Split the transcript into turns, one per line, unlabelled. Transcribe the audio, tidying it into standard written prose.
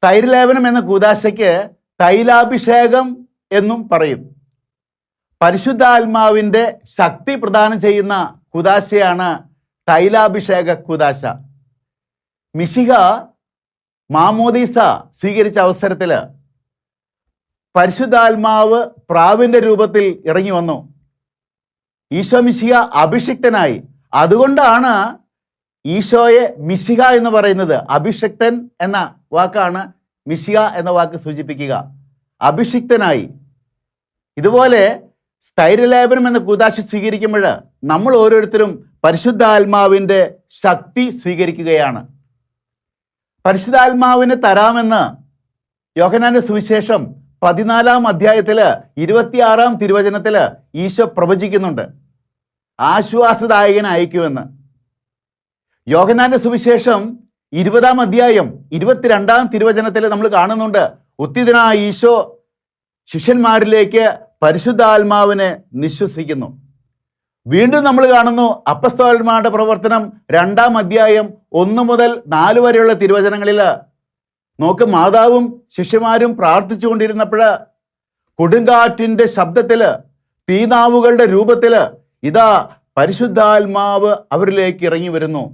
തൈലലേപനം എന്ന കൂദാശയ്ക്ക് തൈലാഭിഷേകം എന്നും പറയും. പരിശുദ്ധാത്മാവിൻ്റെ ശക്തി പ്രദാനം ചെയ്യുന്ന കൂദാശയാണ് തൈലാഭിഷേക കൂദാശ. മിശിഹ മാമോദീസ സ്വീകരിച്ച അവസരത്തിൽ പരിശുദ്ധാത്മാവ് പ്രാവിൻ്റെ രൂപത്തിൽ ഇറങ്ങി വന്നു. ഈശോ മിശിഹ അഭിഷിക്തനായി. അതുകൊണ്ടാണ് ഈശോയെ മിശിഹ എന്ന് പറയുന്നത്. അഭിഷിക്തൻ എന്ന വാക്കാണ് മിശിഹ എന്ന വാക്ക് സൂചിപ്പിക്കുക. അഭിഷിക്തനായി. ഇതുപോലെ സ്ഥൈര്യലേപനം എന്ന കൂദാശ സ്വീകരിക്കുമ്പോൾ നമ്മൾ ഓരോരുത്തരും പരിശുദ്ധാത്മാവിൻ്റെ ശക്തി സ്വീകരിക്കുകയാണ്. പരിശുദ്ധാത്മാവിനെ തരാമെന്ന് യോഹന്നാന്റെ സുവിശേഷം 14-ാം അധ്യായത്തിൽ 26-ാം തിരുവചനത്തിൽ ഈശോ പ്രവചിക്കുന്നുണ്ട്. ആശ്വാസദായകനെ അയക്കുമെന്ന്. യോഹന്നാന്റെ സുവിശേഷം 20-ാം അധ്യായം 22-ാം തിരുവചനത്തിൽ നമ്മൾ കാണുന്നുണ്ട്, ഉത്തിതനായ ഈശോ ശിഷ്യന്മാരിലേക്ക് പരിശുദ്ധാത്മാവിനെ നിശ്വസിക്കുന്നു. വീണ്ടും നമ്മൾ കാണുന്നു അപ്പസ്തോലന്മാരുടെ പ്രവർത്തനം 2-ാം അധ്യായം 1 മുതൽ 4 വരെയുള്ള തിരുവചനങ്ങളിൽ നോക്ക്, മാതാവും ശിഷ്യന്മാരും പ്രാർത്ഥിച്ചു കൊണ്ടിരുന്നപ്പോൾ കൊടുങ്കാറ്റിൻ്റെ ശബ്ദത്തിൽ, തീനാവുകളുടെ രൂപത്തിൽ ഇതാ പരിശുദ്ധാത്മാവ് അവരിലേക്ക് ഇറങ്ങി വരുന്നു.